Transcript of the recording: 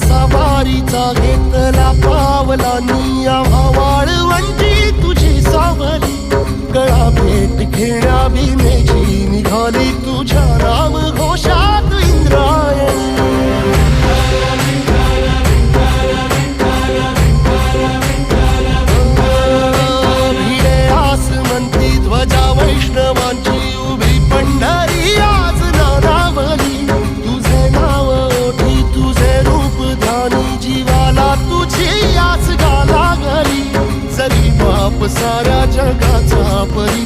असा वारीचा घेतला पावलांनी आम्हा वाळवंटी तुझी सावली गळा भेट घेण्या भीमेची निघाली तुझ्या नाम घोषात इंद्रायणी भिडे आसमंती ध्वजा वैष्णवांची उभी पंढरी आज नानावली तुझे नाव ओठी तुझे रूप ध्यानी जीवाला तुझी आस गा लागली जरी बाप साऱ्या जगाचा परी